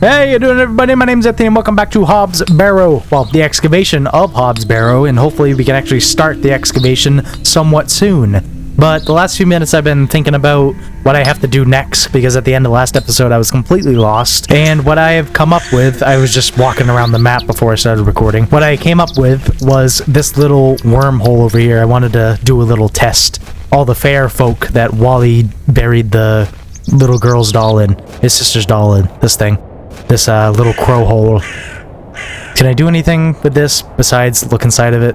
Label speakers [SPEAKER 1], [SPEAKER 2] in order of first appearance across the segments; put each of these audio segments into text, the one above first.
[SPEAKER 1] Hey, how you doing, everybody? My name's Anthony, and welcome back to Hobbs Barrow. Well, the excavation of Hobbs Barrow, and hopefully we can actually start the excavation somewhat soon. But the last few minutes I've been thinking about what I have to do next, because at the end of the last episode I was completely lost. And what I have come up with, I was just walking around the map before I started recording. What I came up with was this little wormhole over here. I wanted to do a little test. All the fair folk that Wally buried the little girl's doll in, his sister's doll in, this thing. This little crow hole. Can I do anything with this besides look inside of it?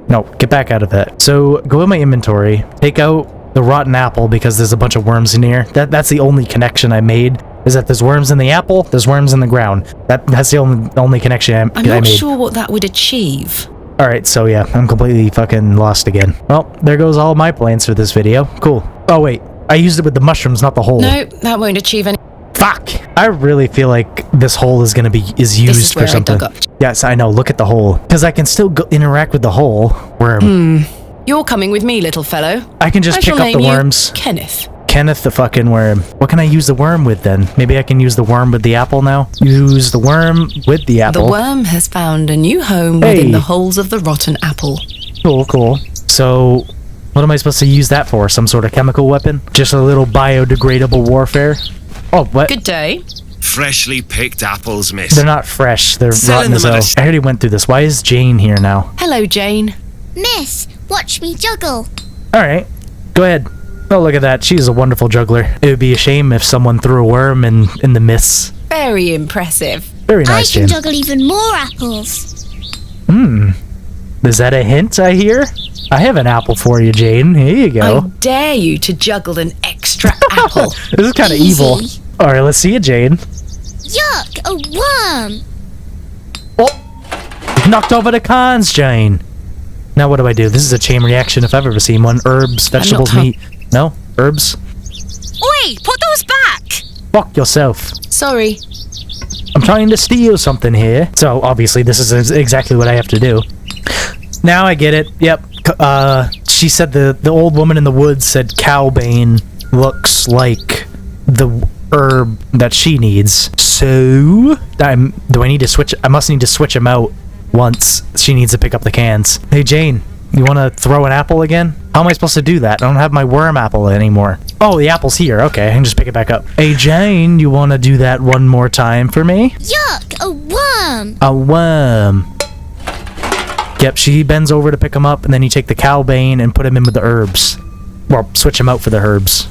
[SPEAKER 1] No, get back out of it. So go in my inventory, take out the rotten apple because there's a bunch of worms in here. That's the only connection I made, is that there's worms in the apple, there's worms in the ground. That's the only connection I made.
[SPEAKER 2] I'm not sure what that would achieve.
[SPEAKER 1] Alright, so yeah, I'm completely fucking lost again. Well, there goes all my plans for this video. Cool. Oh wait, I used it with the mushrooms, not the hole.
[SPEAKER 2] No, that won't achieve any.
[SPEAKER 1] Fuck! I really feel like this hole is gonna be used for something. Yes, I know. Look at the hole, because I can still interact with the hole worm.
[SPEAKER 2] You're coming with me, little fellow.
[SPEAKER 1] I can just pick up the worms.
[SPEAKER 2] Kenneth.
[SPEAKER 1] Kenneth the fucking worm. What can I use the worm with then? Maybe I can use the worm with the apple now? Use the worm with the apple.
[SPEAKER 2] The worm has found a new home within the holes of the rotten apple.
[SPEAKER 1] Cool, cool. So, what am I supposed to use that for? Some sort of chemical weapon? Just a little biodegradable warfare? Oh, what?
[SPEAKER 2] Good day.
[SPEAKER 3] Freshly picked apples, miss.
[SPEAKER 1] They're not fresh. They're rotten as hell. I already went through this. Why is Jane here now?
[SPEAKER 2] Hello, Jane.
[SPEAKER 4] Miss, watch me juggle.
[SPEAKER 1] Alright, go ahead. Oh, look at that. She's a wonderful juggler. It would be a shame if someone threw a worm in the mists.
[SPEAKER 2] Very impressive.
[SPEAKER 1] Very nice,
[SPEAKER 4] I can
[SPEAKER 1] Jane.
[SPEAKER 4] juggle even more apples.
[SPEAKER 1] Is that a hint I hear? I have an apple for you, Jane. Here you go.
[SPEAKER 2] I dare you to juggle an extra apple.
[SPEAKER 1] This is kind of evil. Alright, let's see it, Jane.
[SPEAKER 4] Yuck, a worm.
[SPEAKER 1] Oh! You've knocked over the cons, Jane. Now what do I do? This is a chain reaction if I've ever seen one. Herbs, vegetables, meat. No? Herbs?
[SPEAKER 5] Oi, put those back!
[SPEAKER 1] Fuck yourself.
[SPEAKER 2] Sorry.
[SPEAKER 1] I'm trying to steal something here. So, obviously, this is exactly what I have to do. Now I get it. Yep. She said the old woman in the woods said cowbane looks like the herb that she needs. So, do I need to switch? I must need to switch them out once she needs to pick up the cans. Hey, Jane, you want to throw an apple again? How am I supposed to do that? I don't have my worm apple anymore. Oh, the apple's here. Okay, I can just pick it back up. Hey, Jane, you want to do that one more time for me?
[SPEAKER 4] Yuck, a worm.
[SPEAKER 1] A worm. Yep, she bends over to pick them up, and then you take the cowbane and put them in with the herbs. Well, switch them out for the herbs.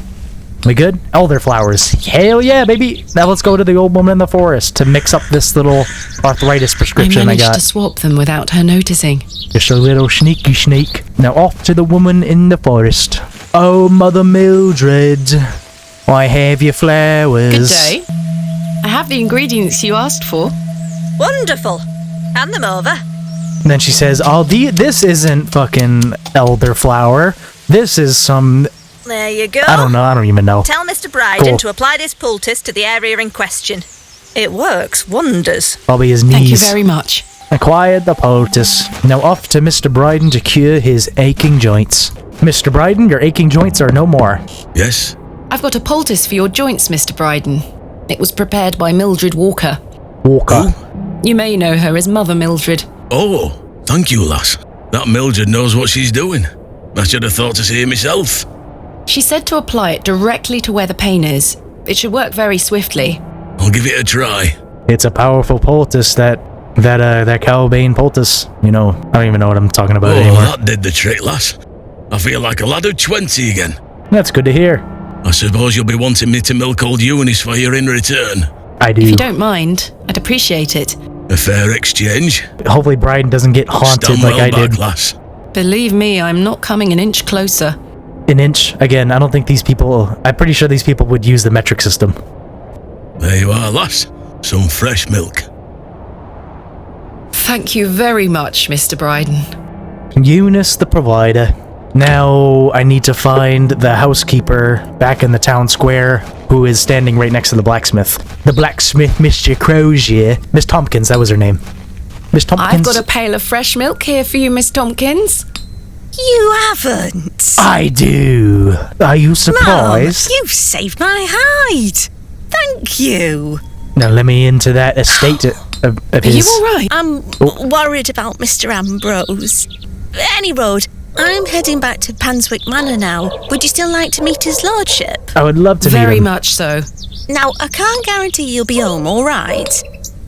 [SPEAKER 1] We good? Elderflowers. Hell yeah, baby! Now let's go to the old woman in the forest to mix up this little arthritis prescription I got.
[SPEAKER 2] I managed to swap them without her noticing.
[SPEAKER 1] Just a little sneaky snake. Now off to the woman in the forest. Oh, Mother Mildred, I have your flowers.
[SPEAKER 2] Good day. I have the ingredients you asked for.
[SPEAKER 5] Wonderful. Hand them over.
[SPEAKER 1] And then she says, "Oh, this isn't fucking elderflower. This is some..."
[SPEAKER 5] There you go.
[SPEAKER 1] I don't know. I don't even know.
[SPEAKER 5] Tell Mr. Bryden
[SPEAKER 1] Cool.
[SPEAKER 5] to apply this poultice to the area in question. It works wonders.
[SPEAKER 1] Probably his knees.
[SPEAKER 2] Thank you very much.
[SPEAKER 1] Acquired the poultice. Now off to Mr. Bryden to cure his aching joints. Mr. Bryden, your aching joints are no more.
[SPEAKER 6] Yes?
[SPEAKER 2] I've got a poultice for your joints, Mr. Bryden. It was prepared by Mildred Walker.
[SPEAKER 1] Walker.
[SPEAKER 2] You may know her as Mother Mildred.
[SPEAKER 6] Oh, thank you, lass. That Mildred knows what she's doing. I should have thought to see it myself.
[SPEAKER 2] She said to apply it directly to where the pain is. It should work very swiftly.
[SPEAKER 6] I'll give it a try.
[SPEAKER 1] It's a powerful poultice, that cowbane poultice. You know, I don't even know what I'm talking about anymore.
[SPEAKER 6] That did the trick, lass. I feel like a lad of 20 again.
[SPEAKER 1] That's good to hear.
[SPEAKER 6] I suppose you'll be wanting me to milk old Eunice for you in return.
[SPEAKER 1] I do.
[SPEAKER 2] If you don't mind, I'd appreciate it.
[SPEAKER 6] A fair exchange.
[SPEAKER 1] Hopefully Bryden doesn't get haunted
[SPEAKER 6] Stand
[SPEAKER 1] like
[SPEAKER 6] well
[SPEAKER 1] I
[SPEAKER 6] back,
[SPEAKER 1] did.
[SPEAKER 6] lass.
[SPEAKER 2] Believe me, I'm not coming an inch closer.
[SPEAKER 1] An inch? Again, I don't think these people... I'm pretty sure these people would use the metric system.
[SPEAKER 6] There you are, lass. Some fresh milk.
[SPEAKER 2] Thank you very much, Mr. Bryden.
[SPEAKER 1] Eunice the provider. Now I need to find the housekeeper back in the town square who is standing right next to the blacksmith. The blacksmith, Mr. Crozier. Miss Tompkins, that was her name. Miss Tompkins.
[SPEAKER 2] I've got a pail of fresh milk here for you, Miss Tompkins.
[SPEAKER 5] You haven't.
[SPEAKER 1] I do. Are you surprised?
[SPEAKER 5] Mum, you've saved my hide. Thank you.
[SPEAKER 1] Now let me into that estate of
[SPEAKER 2] Are you
[SPEAKER 1] his.
[SPEAKER 2] all right?
[SPEAKER 5] I'm worried about Mr. Ambrose. Any road. I'm heading back to Panswyck Manor now. Would you still like to meet his lordship?
[SPEAKER 1] I would love to meet
[SPEAKER 2] Very
[SPEAKER 1] him.
[SPEAKER 2] much so.
[SPEAKER 5] Now, I can't guarantee you'll be home, all right?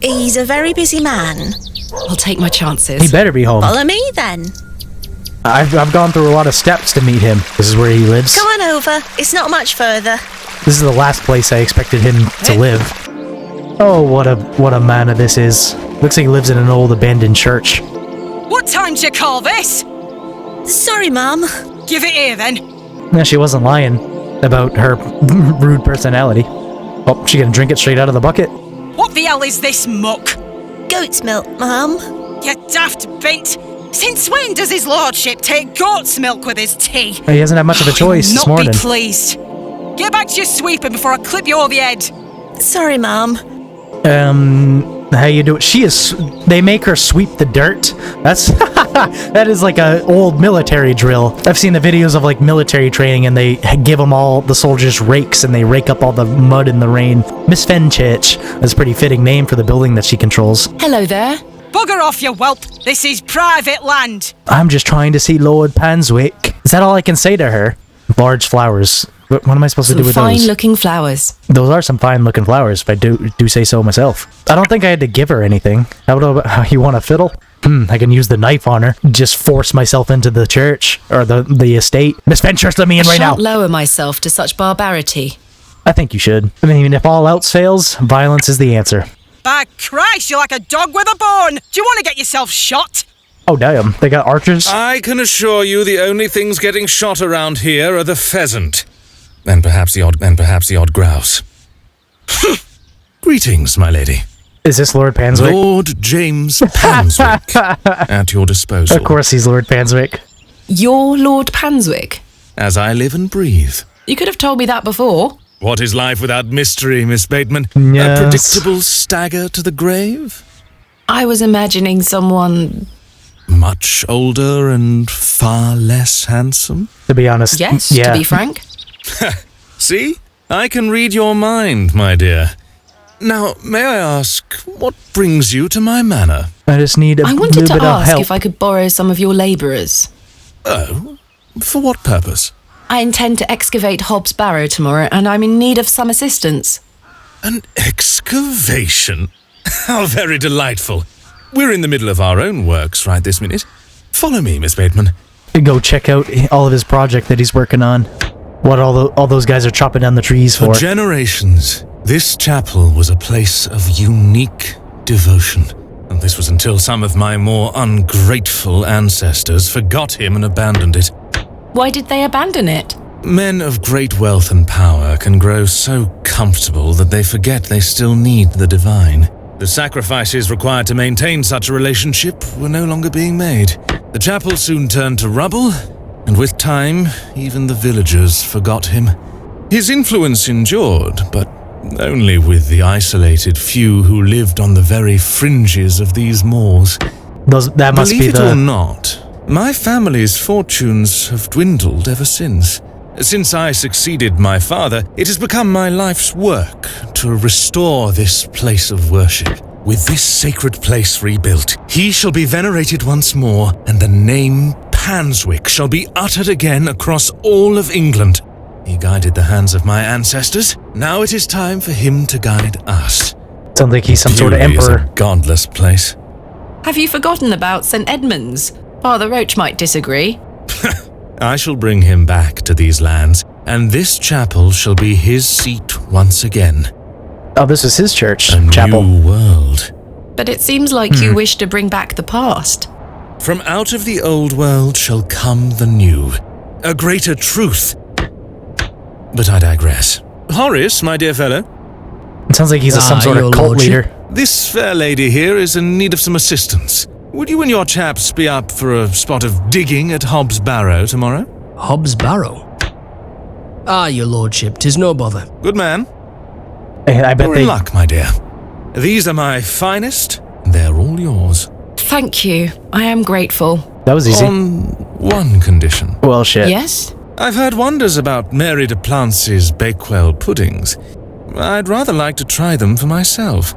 [SPEAKER 5] He's a very busy man.
[SPEAKER 2] I'll take my
[SPEAKER 1] He
[SPEAKER 2] chances.
[SPEAKER 1] better be home.
[SPEAKER 5] Follow me, then.
[SPEAKER 1] I've gone through a lot of steps to meet him. This is where he lives.
[SPEAKER 5] Go on over. It's not much further.
[SPEAKER 1] This is the last place I expected him to live. Oh, what a manor this is. Looks like he lives in an old abandoned church.
[SPEAKER 7] What time do you call this?
[SPEAKER 5] Sorry, Mum.
[SPEAKER 7] Give it here, then.
[SPEAKER 1] No, she wasn't lying about her rude personality. Oh, she gonna drink it straight out of the bucket?
[SPEAKER 7] What the hell is this muck?
[SPEAKER 5] Goat's milk, Mum.
[SPEAKER 7] You daft bint. Since when does his lordship take goat's milk with his tea?
[SPEAKER 1] He hasn't had much of a choice this
[SPEAKER 7] Not
[SPEAKER 1] morning.
[SPEAKER 7] be pleased. Get back to your sweeping before I clip you over the head.
[SPEAKER 5] Sorry, Mum.
[SPEAKER 1] How you do it? They make her sweep the dirt. That's that is like a old military drill. I've seen the videos of like military training, and they give them all the soldiers rakes, and they rake up all the mud in the rain. Miss Fenchurch. That's a pretty fitting name for the building that she controls.
[SPEAKER 2] Hello there.
[SPEAKER 7] Bugger off, you whelp. This is private land.
[SPEAKER 1] I'm just trying to see Lord Panswyck. Is that all I can say to her? Large flowers. What am I supposed to do
[SPEAKER 2] Some
[SPEAKER 1] with those?
[SPEAKER 2] fine-looking flowers.
[SPEAKER 1] Those are some fine-looking flowers, if I do say so myself. I don't think I had to give her anything. How you want a fiddle? I can use the knife on her. Just force myself into the church, or the estate. Miss Fenchurch, let me in
[SPEAKER 2] I
[SPEAKER 1] right now.
[SPEAKER 2] shan't lower myself to such barbarity.
[SPEAKER 1] I think you should. I mean, if all else fails, violence is the answer.
[SPEAKER 7] By Christ, you're like a dog with a bone. Do you want to get yourself shot?
[SPEAKER 1] Oh, damn. They got archers?
[SPEAKER 8] I can assure you the only things getting shot around here are the pheasant. And perhaps the odd grouse. Greetings, my lady.
[SPEAKER 1] Is this Lord Panswyck?
[SPEAKER 8] Lord James Panswyck, at your disposal.
[SPEAKER 1] Of course he's Lord Panswyck.
[SPEAKER 2] You're Lord Panswyck?
[SPEAKER 8] As I live and breathe.
[SPEAKER 2] You could have told me that before.
[SPEAKER 8] What is life without mystery, Miss Bateman?
[SPEAKER 1] Yes.
[SPEAKER 8] A predictable stagger to the grave?
[SPEAKER 2] I was imagining someone...
[SPEAKER 8] Much older and far less handsome?
[SPEAKER 1] To be honest,
[SPEAKER 2] Yes,
[SPEAKER 1] yeah.
[SPEAKER 2] to be frank.
[SPEAKER 8] See? I can read your mind, my dear. Now, may I ask, what brings you to my manor?
[SPEAKER 1] I just need a
[SPEAKER 2] I
[SPEAKER 1] little
[SPEAKER 2] wanted
[SPEAKER 1] bit
[SPEAKER 2] to
[SPEAKER 1] of
[SPEAKER 2] ask
[SPEAKER 1] help.
[SPEAKER 2] if I could borrow some of your labourers.
[SPEAKER 8] Oh, for what purpose?
[SPEAKER 2] I intend to excavate Hobbs Barrow tomorrow, and I'm in need of some assistance.
[SPEAKER 8] An excavation? How very delightful. We're in the middle of our own works right this minute. Follow me, Miss Bateman.
[SPEAKER 1] Go check out all of his project that he's working on. What all those guys are chopping down the trees for.
[SPEAKER 8] For generations, this chapel was a place of unique devotion. And this was until some of my more ungrateful ancestors forgot him and abandoned it.
[SPEAKER 2] Why did they abandon it?
[SPEAKER 8] Men of great wealth and power can grow so comfortable that they forget they still need the divine. The sacrifices required to maintain such a relationship were no longer being made. The chapel soon turned to rubble, and with time, even the villagers forgot him. His influence endured, but only with the isolated few who lived on the very fringes of these moors.
[SPEAKER 1] That must
[SPEAKER 8] Believe
[SPEAKER 1] be
[SPEAKER 8] it or
[SPEAKER 1] the...
[SPEAKER 8] not, my family's fortunes have dwindled ever since. Since I succeeded my father, it has become my life's work to restore this place of worship. With this sacred place rebuilt, he shall be venerated once more, and the name Panswyck shall be uttered again across all of England. He guided the hands of my ancestors. Now it is time for him to guide us.
[SPEAKER 1] Sounds like he's some sort of
[SPEAKER 8] Beaulieu is
[SPEAKER 1] emperor.
[SPEAKER 8] a godless place.
[SPEAKER 2] Have you forgotten about St. Edmund's? Father Roach might disagree.
[SPEAKER 8] I shall bring him back to these lands, and this chapel shall be his seat once again.
[SPEAKER 1] Oh, this is his church.
[SPEAKER 8] A
[SPEAKER 1] Chapel.
[SPEAKER 8] new world.
[SPEAKER 2] But it seems like you wish to bring back the past.
[SPEAKER 8] From out of the old world shall come the new, a greater truth. But I digress. Horace, my dear fellow,
[SPEAKER 1] It sounds like he's some sort of
[SPEAKER 9] your
[SPEAKER 1] cult
[SPEAKER 9] lordship.
[SPEAKER 1] leader.
[SPEAKER 8] this fair lady here is in need of some assistance. Would you and your chaps be up for a spot of digging at Hobbs Barrow tomorrow?
[SPEAKER 9] Hobbs Barrow? Ah, your lordship, 'tis no bother.
[SPEAKER 8] Good man.
[SPEAKER 1] I bet
[SPEAKER 8] You're in luck, my dear. These are my finest, and they're all yours.
[SPEAKER 2] Thank you. I am grateful.
[SPEAKER 1] That was easy.
[SPEAKER 8] On one condition.
[SPEAKER 1] Well, shit.
[SPEAKER 2] Yes?
[SPEAKER 8] I've heard wonders about Mary de Plancy's Bakewell puddings. I'd rather like to try them for myself.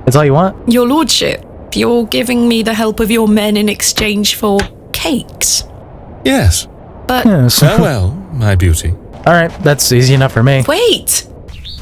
[SPEAKER 1] That's all you want?
[SPEAKER 2] Your lordship, you're giving me the help of your men in exchange for cakes.
[SPEAKER 8] Yes.
[SPEAKER 2] But
[SPEAKER 1] Yes.
[SPEAKER 8] Farewell, my beauty.
[SPEAKER 1] Alright, that's easy enough for me.
[SPEAKER 2] wait!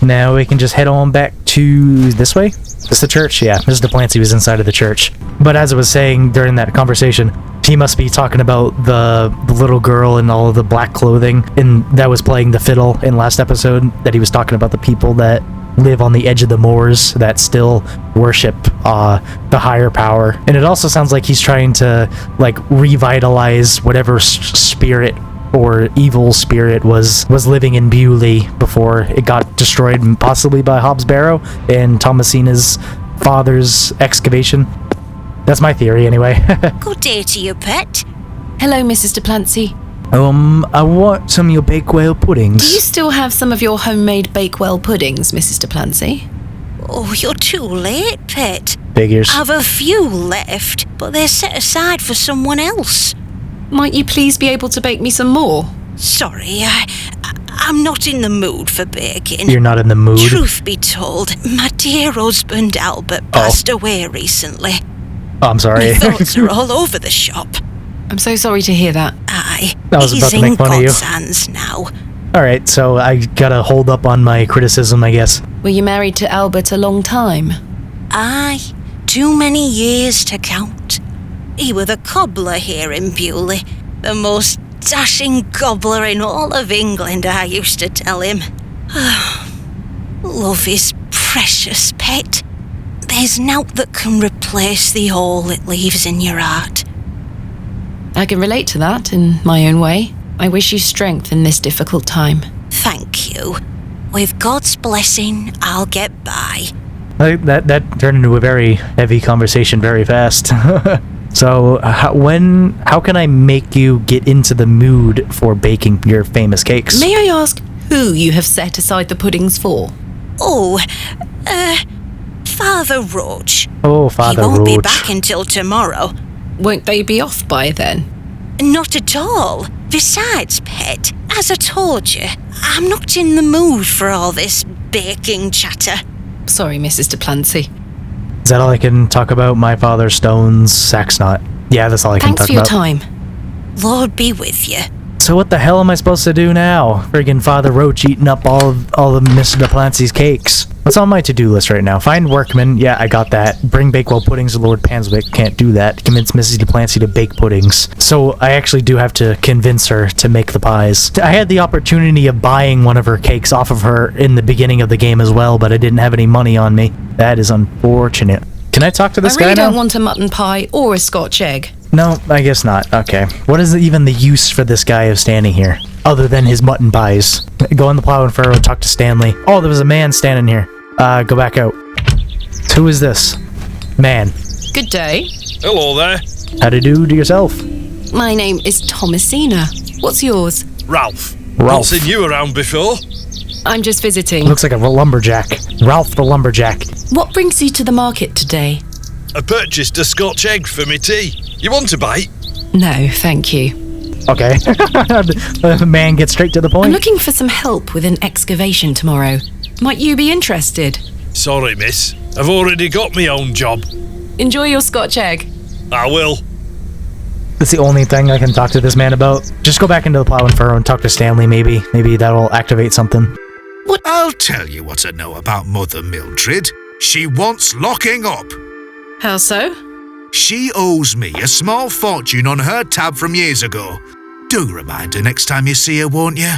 [SPEAKER 1] Now we can just head on back to this way. Is the church? Yeah, Mr. Duplancy was inside of the church. But as I was saying during that conversation, he must be talking about the little girl in all of the black clothing, and that was playing the fiddle in last episode, that he was talking about the people that live on the edge of the moors that still worship the higher power. And it also sounds like he's trying to like revitalize whatever spirit or evil spirit was living in Bewley before it got destroyed, possibly by Hobbs Barrow and Thomasina's father's excavation. That's my theory anyway.
[SPEAKER 5] Good day to you, pet.
[SPEAKER 2] Hello, Mrs. Duplancy.
[SPEAKER 1] I want some of your Bakewell puddings.
[SPEAKER 2] Do you still have some of your homemade Bakewell puddings, Mrs. Duplancy?
[SPEAKER 5] Oh, you're too late, pet.
[SPEAKER 1] Figures.
[SPEAKER 5] I've a few left, but they're set aside for someone else.
[SPEAKER 2] Might you please be able to bake me some more?
[SPEAKER 5] Sorry, I'm not in the mood for baking.
[SPEAKER 1] You're not in the mood?
[SPEAKER 5] Truth be told, my dear husband Albert passed away recently.
[SPEAKER 1] Oh, I'm sorry.
[SPEAKER 5] My thoughts are all over the shop.
[SPEAKER 2] I'm so sorry to hear that.
[SPEAKER 5] Aye,
[SPEAKER 1] I was
[SPEAKER 5] he's
[SPEAKER 1] about to
[SPEAKER 5] in
[SPEAKER 1] make fun of you.
[SPEAKER 5] God's hands now.
[SPEAKER 1] Alright, so I gotta hold up on my criticism, I guess.
[SPEAKER 2] Were you married to Albert a long time?
[SPEAKER 5] Aye, too many years to count. He were the cobbler here in Bewley, the most dashing gobbler in all of England, I used to tell him. Love is precious, pet. There's naught that can replace the hole it leaves in your heart.
[SPEAKER 2] I can relate to that in my own way. I wish you strength in this difficult time.
[SPEAKER 5] Thank you. With God's blessing, I'll get by.
[SPEAKER 1] That turned into a very heavy conversation very fast. So, how can I make you get into the mood for baking your famous cakes?
[SPEAKER 2] May I ask who you have set aside the puddings for?
[SPEAKER 5] Oh, Father Roach.
[SPEAKER 1] Oh, Father
[SPEAKER 5] He won't be
[SPEAKER 1] Roach.
[SPEAKER 5] back until tomorrow.
[SPEAKER 2] Won't they be off by then?
[SPEAKER 5] Not at all. Besides, pet, as I told you, I'm not in the mood for all this baking chatter.
[SPEAKER 2] Sorry, Mrs. Duplancy.
[SPEAKER 1] Is that all I can talk about? My father stones, Saxnot. Yeah, that's all I can
[SPEAKER 2] Thanks
[SPEAKER 1] talk
[SPEAKER 2] for your
[SPEAKER 1] about.
[SPEAKER 2] time.
[SPEAKER 5] Lord be with you.
[SPEAKER 1] So what the hell am I supposed to do now? Friggin' Father Roach eating up all of Mr. Duplancy's cakes. What's on my to-do list right now? Find workmen. Yeah, I got that. Bring Bakewell puddings to Lord Panswyck. Can't do that. Convince Mrs. Duplancy to bake puddings. So I actually do have to convince her to make the pies. I had the opportunity of buying one of her cakes off of her in the beginning of the game as well, but I didn't have any money on me. That is unfortunate. Can I talk to this
[SPEAKER 2] I really
[SPEAKER 1] guy now?
[SPEAKER 2] don't want a mutton pie or a Scotch egg.
[SPEAKER 1] No, I guess not. Okay. What is even the use for this guy of standing here? Other than his mutton pies. Go on the plow and furrow, talk to Stanley. Oh, there was a man standing here. Go back out. Who is this? Man.
[SPEAKER 2] Good day.
[SPEAKER 10] Hello there.
[SPEAKER 1] How to do to yourself?
[SPEAKER 2] My name is Thomasina. What's yours?
[SPEAKER 10] Ralph.
[SPEAKER 1] Ralph.
[SPEAKER 10] Not seen you around before.
[SPEAKER 2] I'm just visiting.
[SPEAKER 1] Looks like a lumberjack. Ralph the lumberjack.
[SPEAKER 2] What brings you to the market today?
[SPEAKER 10] I purchased a Scotch egg for me tea. You want a bite?
[SPEAKER 2] No, thank you.
[SPEAKER 1] Okay. The man gets straight to the
[SPEAKER 2] I'm
[SPEAKER 1] point.
[SPEAKER 2] looking for some help with an excavation tomorrow. Might you be interested?
[SPEAKER 10] Sorry, miss. I've already got my own job.
[SPEAKER 2] Enjoy your Scotch egg.
[SPEAKER 10] I will.
[SPEAKER 1] That's the only thing I can talk to this man about. Just go back into the plow and furrow and talk to Stanley, maybe. Maybe that'll activate something.
[SPEAKER 11] I'll tell you what I know about Mother Mildred. She wants locking up.
[SPEAKER 2] How so?
[SPEAKER 11] She owes me a small fortune on her tab from years ago. Do remind her next time you see her, won't you?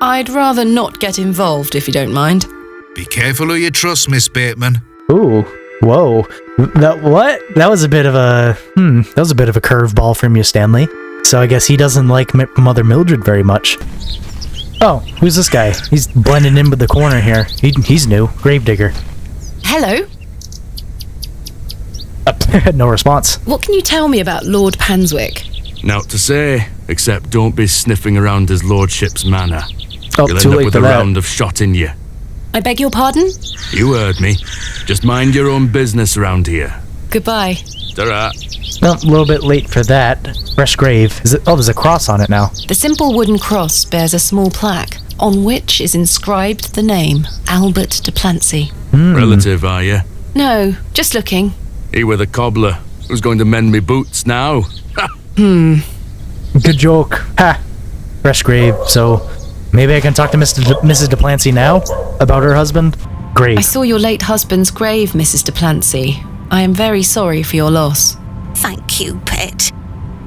[SPEAKER 2] I'd rather not get involved, if you don't mind.
[SPEAKER 11] Be careful who you trust, Miss Bateman.
[SPEAKER 1] Ooh. Whoa. What? That was a bit of a... That was a bit of a curveball from you, Stanley. So I guess he doesn't like Mother Mildred very much. Oh, who's this guy? He's blending in with the corner here. He's new. Gravedigger.
[SPEAKER 2] Hello.
[SPEAKER 1] No response.
[SPEAKER 2] What can you tell me about Lord Panswyck?
[SPEAKER 12] Naught to say, except don't be sniffing around his lordship's manor.
[SPEAKER 1] Oh,
[SPEAKER 12] You'll
[SPEAKER 1] too
[SPEAKER 12] end
[SPEAKER 1] late
[SPEAKER 12] up with
[SPEAKER 1] for
[SPEAKER 12] a
[SPEAKER 1] that.
[SPEAKER 12] round of shot in you.
[SPEAKER 2] I beg your pardon?
[SPEAKER 12] You heard me. Just mind your own business around here.
[SPEAKER 2] Goodbye.
[SPEAKER 12] Ta-ra.
[SPEAKER 1] No, a little bit late for that. Fresh grave. Is it? Oh, there's a cross on it now.
[SPEAKER 2] The simple wooden cross bears a small plaque, on which is inscribed the name Albert de Plancy.
[SPEAKER 12] Relative, are you?
[SPEAKER 2] No, just looking.
[SPEAKER 12] He were the cobbler. Who's going to mend me boots now?
[SPEAKER 1] Good joke. Ha! Fresh grave, so maybe I can talk to Mrs. de Plancy now about her husband? Grave.
[SPEAKER 2] I saw your late husband's grave, Mrs. de Plancy. I am very sorry for your loss.
[SPEAKER 5] Thank you, pet.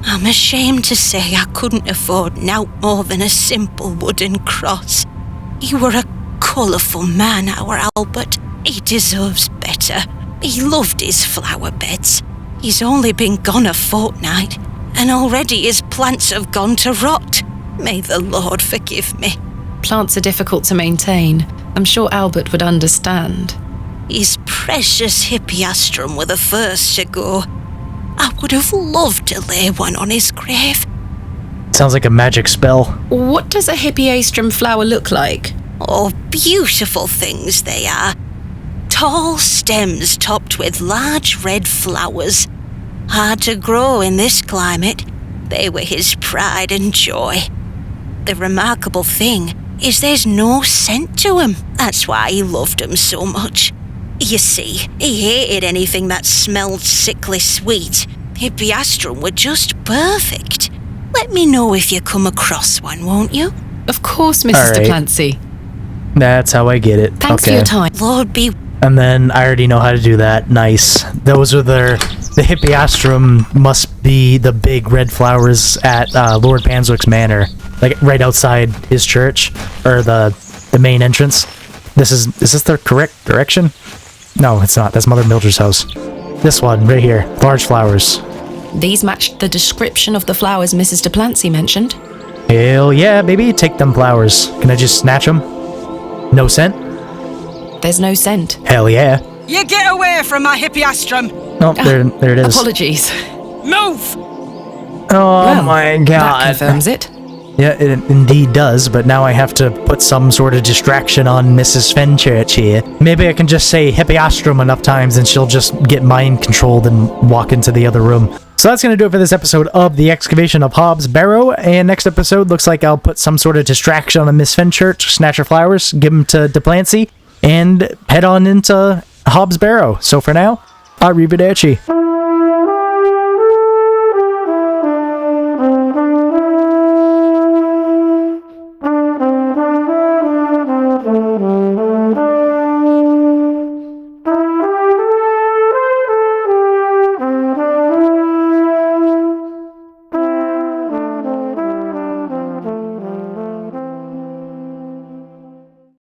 [SPEAKER 5] I'm ashamed to say I couldn't afford nowt more than a simple wooden cross. He were a colourful man, our Albert. He deserves better. He loved his flower beds. He's only been gone a fortnight, and already his plants have gone to rot. May the Lord forgive me.
[SPEAKER 2] Plants are difficult to maintain. I'm sure Albert would understand.
[SPEAKER 5] His precious hippeastrum were the first to go. I would have loved to lay one on his grave.
[SPEAKER 1] Sounds like a magic spell.
[SPEAKER 2] What does a hippeastrum flower look like?
[SPEAKER 5] Oh, beautiful things they are. Tall stems topped with large red flowers. Hard to grow in this climate. They were his pride and joy. The remarkable thing is there's no scent to 'em. That's why he loved 'em so much. You see, he hated anything that smelled sickly sweet. Hippeastrum were just perfect. Let me know if you come across one, won't you?
[SPEAKER 2] Of course, Mrs. de Plancy.
[SPEAKER 1] That's how I get it.
[SPEAKER 2] Thanks for your time.
[SPEAKER 5] Lord be...
[SPEAKER 1] And then I already know how to do that. Nice. Those are the hippeastrum must be the big red flowers at Lord Panswyck's manor. Like right outside his church, or the main entrance. Is this the correct direction? No, it's not. That's Mother Mildred's house. This one, right here. Large flowers.
[SPEAKER 2] These matched the description of the flowers Mrs. de Plancy mentioned.
[SPEAKER 1] Hell yeah, baby. Take them flowers. Can I just snatch them? No scent?
[SPEAKER 2] There's no scent.
[SPEAKER 1] Hell yeah.
[SPEAKER 7] You get away from my hippeastrum!
[SPEAKER 1] Oh, there it is.
[SPEAKER 2] Apologies.
[SPEAKER 7] Move!
[SPEAKER 1] Oh
[SPEAKER 2] Well,
[SPEAKER 1] my god.
[SPEAKER 2] That confirms it.
[SPEAKER 1] Yeah, it indeed does, but now I have to put some sort of distraction on Mrs. Fenchurch here. Maybe I can just say hippeastrum enough times and she'll just get mind controlled and walk into the other room. So that's going to do it for this episode of the excavation of Hobbs Barrow, and next episode looks like I'll put some sort of distraction on Miss Fenchurch, snatch her flowers, give them to de Plancy, and head on into Hobbs Barrow. So for now, arrivederci.